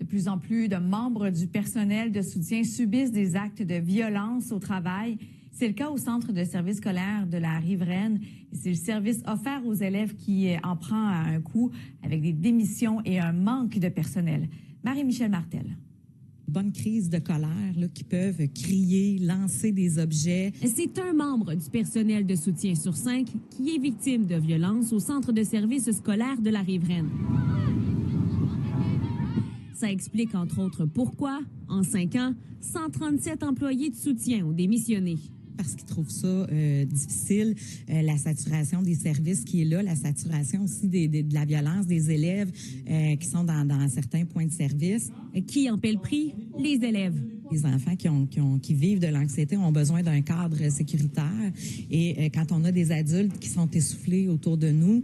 plus en plus de membres du personnel de soutien subissent des actes de violence au travail. C'est le cas au centre de service scolaire de la Riveraine. C'est le service offert aux élèves qui en prend un coup avec des démissions et un manque de personnel. Marie-Michel Martel. Bonne crise de colère là, qui peuvent crier, lancer des objets. C'est un membre du personnel de soutien sur 5 qui est victime de violences au centre de service scolaire de la Riveraine. Ça explique entre autres pourquoi, en 5 ans, 137 employés de soutien ont démissionné. Parce qu'ils trouvent ça difficile, la saturation des services qui est là, la saturation aussi de la violence des élèves qui sont dans certains points de service. Qui en paie le prix? Les élèves. Les enfants qui vivent de l'anxiété ont besoin d'un cadre sécuritaire. Et quand on a des adultes qui sont essoufflés autour de nous,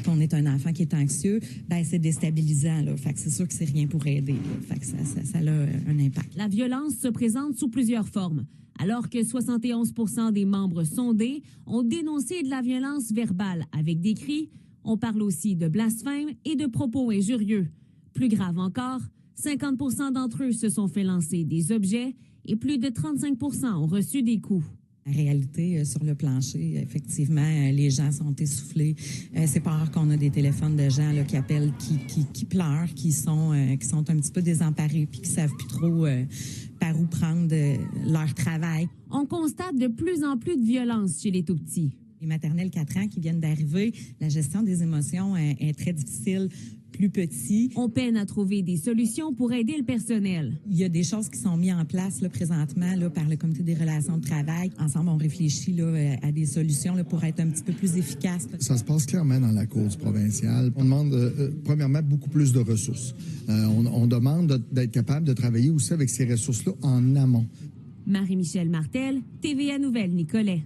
qu'on est un enfant qui est anxieux, ben c'est déstabilisant. Là. Fait que c'est sûr que c'est rien pour aider. Là. Fait que ça a un impact. La violence se présente sous plusieurs formes. Alors que 71 % des membres sondés ont dénoncé de la violence verbale avec des cris, on parle aussi de blasphème et de propos injurieux. Plus grave encore, 50 % d'entre eux se sont fait lancer des objets et plus de 35 % ont reçu des coups. La réalité sur le plancher, effectivement, les gens sont essoufflés. C'est pas rare qu'on a des téléphones de gens là, qui appellent, qui pleurent, qui sont un petit peu désemparés puis qui savent plus trop par où prendre leur travail. On constate de plus en plus de violence chez les tout-petits. Les maternelles 4 ans qui viennent d'arriver, la gestion des émotions est très difficile. Plus petits. On peine à trouver des solutions pour aider le personnel. Il y a des choses qui sont mises en place là, présentement là, par le Comité des relations de travail. Ensemble, on réfléchit là, à des solutions là, pour être un petit peu plus efficace. Ça se passe clairement dans la cause provinciale. On demande, premièrement, beaucoup plus de ressources. On demande d'être capable de travailler aussi avec ces ressources-là en amont. Marie-Michel Martel, TVA Nouvelles Nicolet.